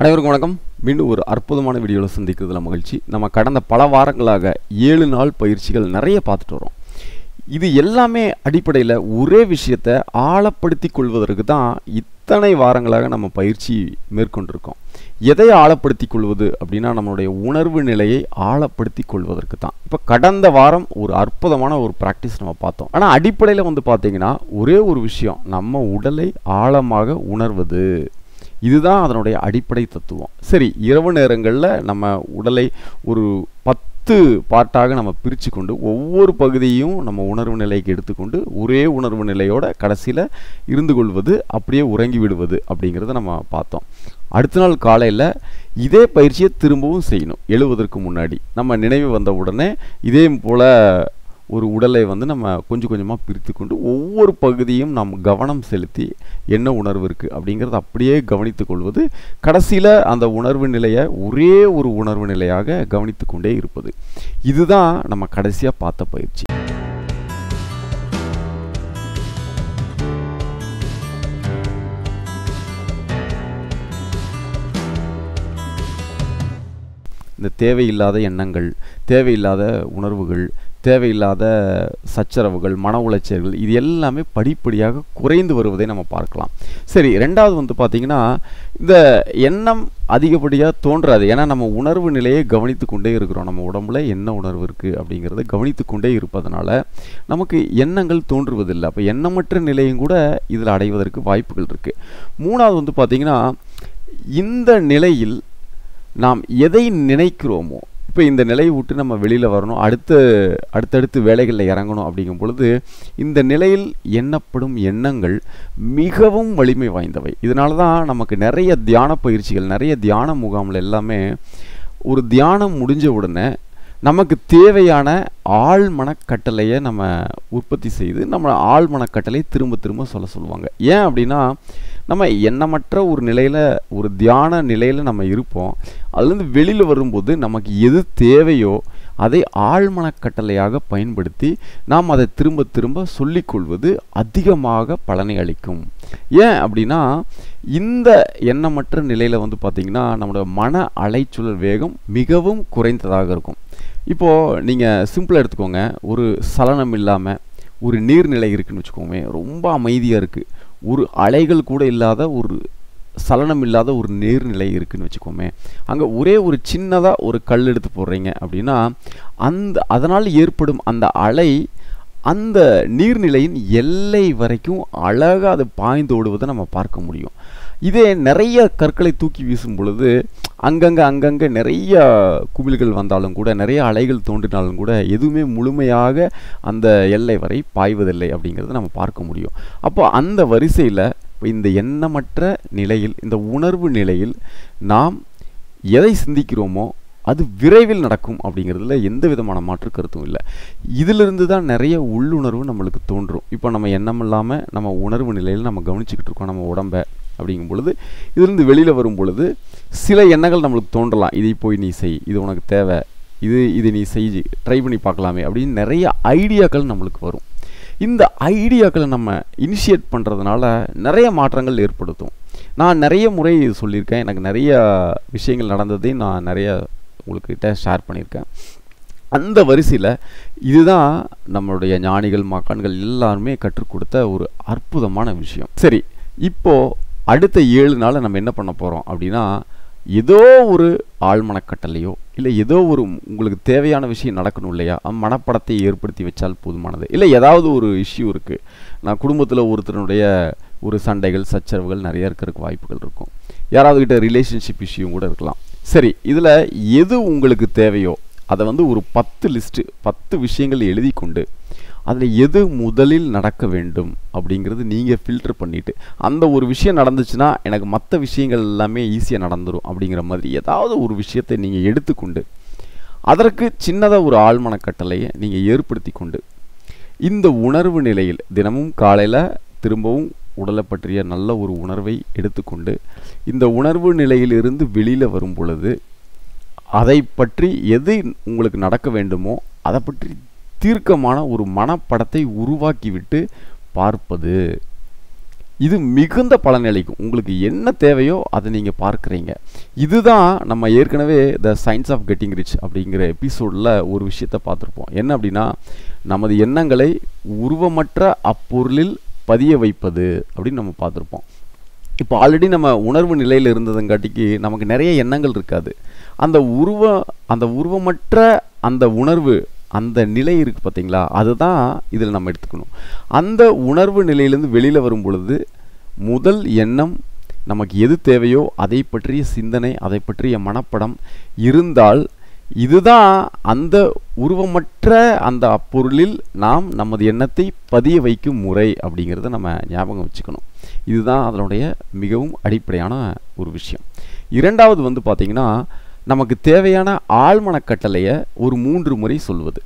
அனைவருக்கும் வணக்கம். மீண்டும் ஒரு அற்புதமான வீடியோவில் சந்திக்கிறதுல மகிழ்ச்சி. நம்ம கடந்த பல வாரங்களாக 7 நாள் பயிற்சிகள் நிறைய பார்த்துட்டு வரோம். இது எல்லாமே அடிப்படையில் ஒரே விஷயத்தை ஆழப்படுத்தி கொள்வதற்கு தான் இத்தனை வாரங்களாக நம்ம பயிற்சி மேற்கொண்டிருக்கோம். எதை ஆழப்படுத்தி கொள்வது அப்படின்னா நம்மளுடைய உணர்வு நிலையை ஆழப்படுத்தி கொள்வதற்கு தான். இப்போ கடந்த வாரம் ஒரு அற்புதமான ஒரு ப்ராக்டிஸ் நம்ம பார்த்தோம். ஆனால் அடிப்படையில் பார்த்தீங்கன்னா ஒரே ஒரு விஷயம், நம்ம உடலை ஆழமாக உணர்வது. இதுதான் அதனுடைய அடிப்படை தத்துவம். சரி, இரவு நேரங்களில் நம்ம உடலை ஒரு 10 பார்ட்டாக நம்ம பிரித்து கொண்டு ஒவ்வொரு பகுதியும் நம்ம உணர்வு நிலைக்கு எடுத்துக்கொண்டு ஒரே உணர்வு நிலையோட கடைசியில் இருந்து கொள்வது, அப்படியே உறங்கி விடுவது அப்படிங்கிறத நம்ம பார்த்தோம். அடுத்த நாள் காலையில் இதே பயிற்சியை திரும்பவும் செய்யணும். எழுவதற்கு முன்னாடி நம்ம நினைவு வந்த உடனே இதே போல் ஒரு உடலை நம்ம கொஞ்சம் கொஞ்சமாக பிரித்து கொண்டு ஒவ்வொரு பகுதியும் நாம் கவனம் செலுத்தி என்ன உணர்வு இருக்குது அப்படிங்கிறத அப்படியே கவனித்து கொள்வது. கடைசியில் அந்த உணர்வு நிலையை ஒரே ஒரு உணர்வு நிலையாக கவனித்து கொண்டே இருப்பது. இதுதான் நம்ம கடைசியாக பார்த்த பயிற்சி. இந்த தேவையில்லாத எண்ணங்கள், தேவையில்லாத உணர்வுகள், தேவையில்லாத சச்சரவுகள், மன உளைச்சல்கள், இது எல்லாமே படிப்படியாக குறைந்து வருவதை நம்ம பார்க்கலாம். சரி, ரெண்டாவது பார்த்திங்கன்னா இந்த எண்ணம் அதிகப்படியாக தோன்றாது. ஏன்னா நம்ம உணர்வு நிலையை கவனித்து கொண்டே இருக்கிறோம். நம்ம உடம்புல என்ன உணர்வு இருக்குது அப்படிங்கிறத கவனித்து கொண்டே இருப்பதனால நமக்கு எண்ணங்கள் தோன்றுவதில்லை. அப்போ எண்ணமற்ற நிலையும் கூட இதில் அடைவதற்கு வாய்ப்புகள் இருக்குது. மூணாவது பார்த்திங்கன்னா இந்த நிலையில் நாம் எதை நினைக்கிறோமோ, இப்போ இந்த நிலையை விட்டு நம்ம வெளியில் வரணும், அடுத்தடுத்து வேலைகளில் இறங்கணும் அப்படிங்கும் பொழுது இந்த நிலையில் எண்ணப்படும் எண்ணங்கள் மிகவும் வலிமை வாய்ந்தவை. இதனால தான் நமக்கு நிறைய தியான பயிற்சிகள், நிறைய தியான முகாமில் எல்லாமே ஒரு தியானம் முடிஞ்ச உடனே நமக்கு தேவையான ஆழ்மனக்கட்டளையை நம்ம உற்பத்தி செய்து நம்ம ஆழ்மனக்கட்டளை திரும்ப திரும்ப சொல்லுவாங்க. ஏன் அப்படின்னா நம்ம எண்ணமற்ற ஒரு நிலையில், ஒரு தியான நிலையில் நம்ம இருப்போம். அதுலேருந்து வெளியில் வரும்போது நமக்கு எது தேவையோ அதை ஆழ்மனக்கட்டளையாக பயன்படுத்தி நாம் அதை திரும்ப திரும்ப சொல்லிக்கொள்வது அதிகமாக பலனை அளிக்கும். ஏன் அப்படின்னா இந்த எண்ணமற்ற நிலையில் பார்த்திங்கன்னா நம்மளோட மன அலைச்சூழல் வேகம் மிகவும் குறைந்ததாக இருக்கும். இப்போது நீங்கள் சிம்பிளாக எடுத்துக்கோங்க, ஒரு சலனம் இல்லாமல் ஒரு நீர்நிலை இருக்குதுன்னு வச்சுக்கோங்க, ரொம்ப அமைதியாக இருக்குது. ஒரு அலைகள் கூட இல்லாத, ஒரு சலனம் இல்லாத ஒரு நீர்நிலை இருக்குதுன்னு வச்சுக்கோமே, அங்கே ஒரே ஒரு சின்னதாக ஒரு கல் எடுத்து போடுறீங்க அப்படின்னா அதனால் ஏற்படும் அந்த அலை அந்த நீர்நிலையின் எல்லை வரைக்கும் அழகாக அது பாய்ந்து ஓடுவதை நம்ம பார்க்க முடியும். இதே நிறைய கற்களை தூக்கி வீசும் பொழுது அங்கங்கே நிறைய குமிழ்கள் வந்தாலும் கூட, நிறைய அலைகள் தோன்றினாலும் கூட எதுவுமே முழுமையாக அந்த எல்லை வரை பாய்வதில்லை அப்படிங்கிறத நம்ம பார்க்க முடியும். அப்போ அந்த வரிசையில் இந்த எண்ணமற்ற நிலையில், இந்த உணர்வு நிலையில் நாம் எதை சிந்திக்கிறோமோ அது விரைவில் நடக்கும் அப்படிங்கிறதுல எந்த விதமான மாற்று கருத்தும் இல்லை. இதிலிருந்து தான் நிறைய உள்ளுணர்வு நம்மளுக்கு தோன்றும். இப்போ நம்ம எண்ணம் இல்லாமல் நம்ம உணர்வு நிலையில் நம்ம கவனிச்சுக்கிட்டு இருக்கோம் நம்ம உடம்பை அப்படிங்கும் பொழுது, இதிலிருந்து வெளியில் வரும் பொழுது சில எண்ணங்கள் நம்மளுக்கு தோன்றலாம். இதை போய் நீ செய், இது உனக்கு தேவை, இது நீ செய், ட்ரை பண்ணி பார்க்கலாமே அப்படின்னு நிறைய ஐடியாக்கள் நம்மளுக்கு வரும். இந்த ஐடியாக்களை நம்ம இனிஷியேட் பண்ணுறதுனால நிறைய மாற்றங்கள் ஏற்படுத்தும். நான் நிறைய முறை சொல்லியிருக்கேன், எனக்கு நிறைய விஷயங்கள் நடந்ததையும் நான் நிறைய உங்கள்கிட்ட ஷேர் பண்ணியிருக்கேன். அந்த வரிசையில் இதுதான் நம்மளுடைய ஞானிகள், மகான்கள் எல்லாருமே கற்றுக் கொடுத்த ஒரு அற்புதமான விஷயம். சரி, இப்போது அடுத்த 7 நாள் நம்ம என்ன பண்ண போகிறோம் அப்படின்னா, ஏதோ ஒரு ஆழ்மனக்கட்டளையோ இல்லை ஏதோ ஒரு உங்களுக்கு தேவையான விஷயம் நடக்கணும் இல்லையா, மனப்படத்தை ஏற்படுத்தி வச்சால் போதுமானது. இல்லை ஏதாவது ஒரு இஷ்யூ இருக்குது, நான் குடும்பத்தில் ஒருத்தருடைய ஒரு சண்டைகள், சச்சரவுகள் நிறைய இருக்கிறதுக்கு வாய்ப்புகள் இருக்கும். யாராவது கிட்ட ரிலேஷன்ஷிப் இஷ்யூ கூட இருக்கலாம். சரி, இதில் எது உங்களுக்கு தேவையோ அதை ஒரு 10 லிஸ்ட்டு, 10 விஷயங்கள் எழுதி கொண்டு அதில் எது முதலில் நடக்க வேண்டும் அப்படிங்கிறது நீங்கள் ஃபில்டர் பண்ணிவிட்டு, அந்த ஒரு விஷயம் நடந்துச்சுன்னா எனக்கு மற்ற விஷயங்கள் எல்லாமே ஈஸியாக நடந்துடும் அப்படிங்கிற மாதிரி ஏதாவது ஒரு விஷயத்தை நீங்கள் எடுத்துக்கொண்டு அதற்கு சின்னதாக ஒரு ஆழ்மனக்கட்டளையை நீங்கள் ஏற்படுத்தி கொண்டு இந்த உணர்வு நிலையில் தினமும் காலையில் திரும்பவும் உடலை பற்றிய நல்ல ஒரு உணர்வை எடுத்துக்கொண்டு இந்த உணர்வு நிலையிலிருந்து வெளியில் வரும் பொழுது அதை பற்றி எது உங்களுக்கு நடக்க வேண்டுமோ அதை பற்றி தீர்க்கமான ஒரு மனப்படத்தை உருவாக்கிவிட்டு பார்ப்பது. இது மிகுந்த பலனளிக்கும். உங்களுக்கு என்ன தேவையோ அதை நீங்கள் பார்க்குறீங்க. இதுதான் நம்ம ஏற்கனவே the science of getting rich அப்படிங்கிற எபிசோடில் ஒரு விஷயத்தை பார்த்துருப்போம். என்ன அப்படின்னா, நமது எண்ணங்களை உருவமற்ற அப்பொருளில் பதிய வைப்பது அப்படின்னு நம்ம பார்த்துருப்போம். இப்போ ஆல்ரெடி நம்ம உணர்வு நிலையில் இருந்ததுங்காட்டிக்கு நமக்கு நிறைய எண்ணங்கள் இருக்காது. அந்த உருவமற்ற அந்த உணர்வு, அந்த நிலை இருக்குது பார்த்தீங்களா, அதுதான் இதில் நம்ம எடுத்துக்கணும். அந்த உணர்வு நிலையிலேருந்து வெளியில் வரும் பொழுது முதல் எண்ணம் நமக்கு எது தேவையோ அதை பற்றிய சிந்தனை, அதை பற்றிய மனப்படம் இருந்தால் இதுதான் அந்த உருவமற்ற அந்த அப்பொருளில் நாம் நமது எண்ணத்தை பதிய வைக்கும் முறை அப்படிங்கிறத நம்ம ஞாபகம் வச்சுக்கணும். இதுதான் அதனுடைய மிகவும் அடிப்படையான ஒரு விஷயம். இரண்டாவது பார்த்திங்கன்னா, நமக்கு தேவையான ஆழ்மனக்கட்டளையை ஒரு 3 முறை சொல்வது.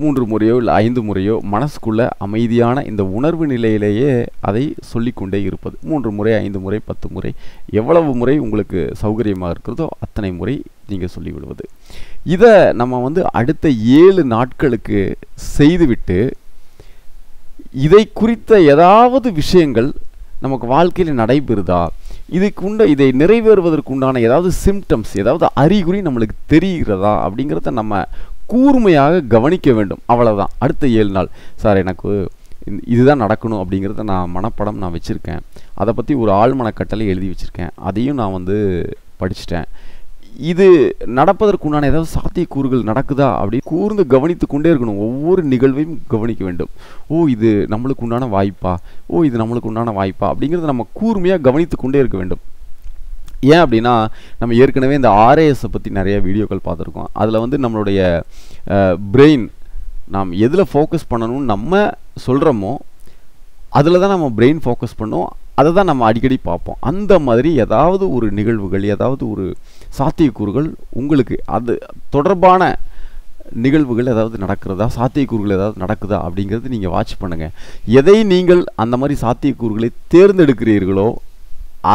3 முறையோ இல்லை 5 முறையோ மனசுக்குள்ளே அமைதியான இந்த உணர்வு நிலையிலேயே அதை சொல்லிக்கொண்டே இருப்பது. 3 முறை, 5 முறை, 10 முறை, எவ்வளவு முறை உங்களுக்கு சௌகரியமாக இருக்கிறதோ அத்தனை முறை நீங்கள் சொல்லிவிடுவது. இதை நம்ம அடுத்த 7 நாட்களுக்கு செய்துவிட்டு இதை குறித்த ஏதாவது விஷயங்கள் நமக்கு வாழ்க்கையில் நடைபெறுதா, இதை நிறைவேறுவதற்குண்டான ஏதாவது சிம்டம்ஸ், ஏதாவது அறிகுறி நம்மளுக்கு தெரிகிறதா அப்படிங்கிறத நம்ம கூர்மையாக கவனிக்க வேண்டும். அவ்வளோதான். அடுத்த 7 நாள், சார் எனக்கு இதுதான் நடக்கணும் அப்படிங்கிறத நான் வச்சுருக்கேன். அதை பற்றி ஒரு ஆழ்மனக்கட்டளை எழுதி வச்சுருக்கேன். அதையும் நான் படிச்சுட்டேன். இது நடப்பதற்குண்டான ஏதாவது சாத்தியக்கூறுகள் நடக்குதா அப்படி கூர்ந்து கவனித்து கொண்டே இருக்கணும். ஒவ்வொரு நிகழ்வையும் கவனிக்க வேண்டும். இது நம்மளுக்கு உண்டான வாய்ப்பா, இது நம்மளுக்கு உண்டான வாய்ப்பா அப்படிங்கிறத நம்ம கூர்மையாக கவனித்து கொண்டே இருக்க வேண்டும். ஏன் அப்படின்னா, நம்ம ஏற்கனவே இந்த ஆர்ஏஎஸை பற்றி நிறைய வீடியோக்கள் பார்த்துருக்கோம். அதில் நம்மளுடைய பிரெயின் நாம் எதில் ஃபோக்கஸ் பண்ணணும்னு நம்ம சொல்கிறோமோ அதில் தான் நம்ம பிரெயின் ஃபோக்கஸ் பண்ணோம். அதை தான் நம்ம அடிக்கடி பார்ப்போம். அந்த மாதிரி ஏதாவது ஒரு நிகழ்வுகள், ஏதாவது ஒரு சாத்தியக்கூறுகள் உங்களுக்கு அது தொடர்பான நிகழ்வுகள் ஏதாவது நடக்கிறதா, சாத்தியக்கூறுகள் ஏதாவது நடக்குதா அப்படிங்கிறது நீங்கள் வாட்ச் பண்ணுங்கள். எதை நீங்கள் அந்த மாதிரி சாத்தியக்கூறுகளை தேர்ந்தெடுக்கிறீர்களோ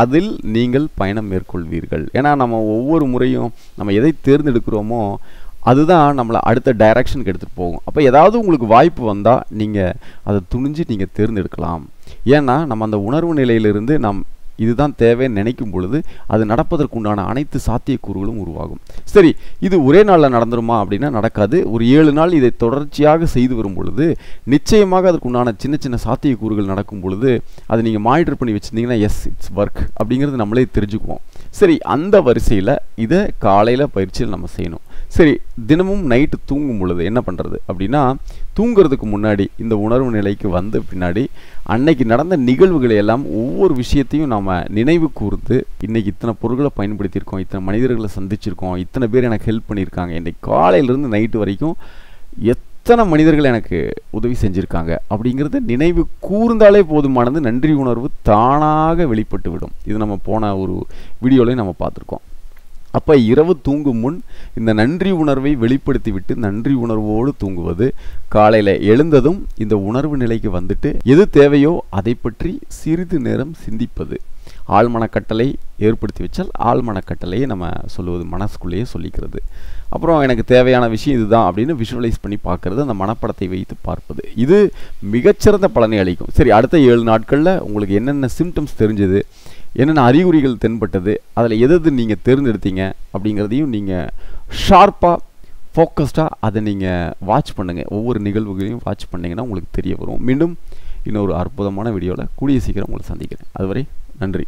அதில் நீங்கள் பயணம் மேற்கொள்வீர்கள். ஏன்னா நம்ம ஒவ்வொரு முறையும் நம்ம எதை தேர்ந்தெடுக்கிறோமோ அதுதான் நம்மளை அடுத்த டைரக்ஷனுக்கு எடுத்துகிட்டு போகும். அப்போ ஏதாவது உங்களுக்கு வாய்ப்பு வந்தால் நீங்கள் அதை துணிஞ்சு நீங்கள் தேர்ந்தெடுக்கலாம். ஏன்னா நம்ம அந்த உணர்வு நிலையிலிருந்து நாம் இதுதான் தேவைன்னு நினைக்கும் பொழுது அது நடப்பதற்குண்டான அனைத்து சாத்தியக்கூறுகளும் உருவாகும். சரி, இது ஒரே நாளில் நடந்துருமா அப்படின்னா நடக்காது. ஒரு 7 நாள் இதை தொடர்ச்சியாக செய்து வரும் பொழுது நிச்சயமாக அதற்குண்டான சின்ன சின்ன சாத்தியக்கூறுகள் நடக்கும் பொழுது அதை நீங்கள் மானிட்டர் பண்ணி வச்சுருந்தீங்கன்னா எஸ் இட்ஸ் ஒர்க் அப்படிங்கிறது நம்மளே தெரிஞ்சுக்குவோம். சரி, அந்த வரிசையில் இதை காலையில் பயிற்சியில் நம்ம செய்யணும். சரி, தினமும் நைட்டு தூங்கும் பொழுது என்ன பண்ணுறது அப்படின்னா, தூங்குறதுக்கு முன்னாடி இந்த உணர்வு நிலைக்கு வந்த பின்னாடி அன்னைக்கு நடந்த நிகழ்வுகளை எல்லாம் ஒவ்வொரு விஷயத்தையும் நாம் நினைவு கூர்ந்து, இன்றைக்கி இத்தனை பொருட்களை பயன்படுத்தியிருக்கோம், இத்தனை மனிதர்களை சந்திச்சிருக்கோம், இத்தனை பேர் எனக்கு ஹெல்ப் பண்ணியிருக்காங்க, இன்றைக்கு காலையிலேருந்து நைட்டு வரைக்கும் எத்தனை மனிதர்கள் எனக்கு உதவி செஞ்சுருக்காங்க அப்படிங்கிறத நினைவு கூர்ந்தாலே போதுமானது. நன்றி உணர்வு தானாக வெளிப்பட்டு விடும். இது நம்ம போன ஒரு வீடியோலையும் நம்ம பார்த்துருக்கோம். அப்போ இரவு தூங்கும் முன் இந்த நன்றி உணர்வை வெளிப்படுத்தி விட்டு நன்றி உணர்வோடு தூங்குவது, காலையில் எழுந்ததும் இந்த உணர்வு நிலைக்கு வந்துட்டு எது தேவையோ அதை பற்றி சிறிது நேரம் சிந்திப்பது. ஆழ்மனக்கட்டளை ஏற்படுத்தி வச்சால் ஆழ்மனக்கட்டளையை நம்ம சொல்லுவது, மனசுக்குள்ளேயே சொல்லிக்கிறது. அப்புறம் எனக்கு தேவையான விஷயம் இதுதான் அப்படின்னு விஷுவலைஸ் பண்ணி பார்க்குறது, அந்த மனப்படத்தை வைத்து பார்ப்பது. இது மிகச்சிறந்த பலனை அளிக்கும். சரி, அடுத்த 7 நாட்களில் உங்களுக்கு என்னென்ன சிம்டம்ஸ் தெரிஞ்சது, என்னென்ன அறிகுறிகள் தென்பட்டது, அதில் எது நீங்கள் தேர்ந்தெடுத்தீங்க அப்படிங்கிறதையும் நீங்கள் ஷார்ப்பாக ஃபோக்கஸ்டாக அதை நீங்கள் வாட்ச் பண்ணுங்கள். ஒவ்வொரு நிகழ்வுகளையும் வாட்ச் பண்ணிங்கன்னா உங்களுக்கு தெரிய வரும். மீண்டும் இன்னொரு அற்புதமான வீடியோவில் கூடிய சீக்கிரம் உங்களை சந்திக்கிறேன். அதுவரை நன்றி.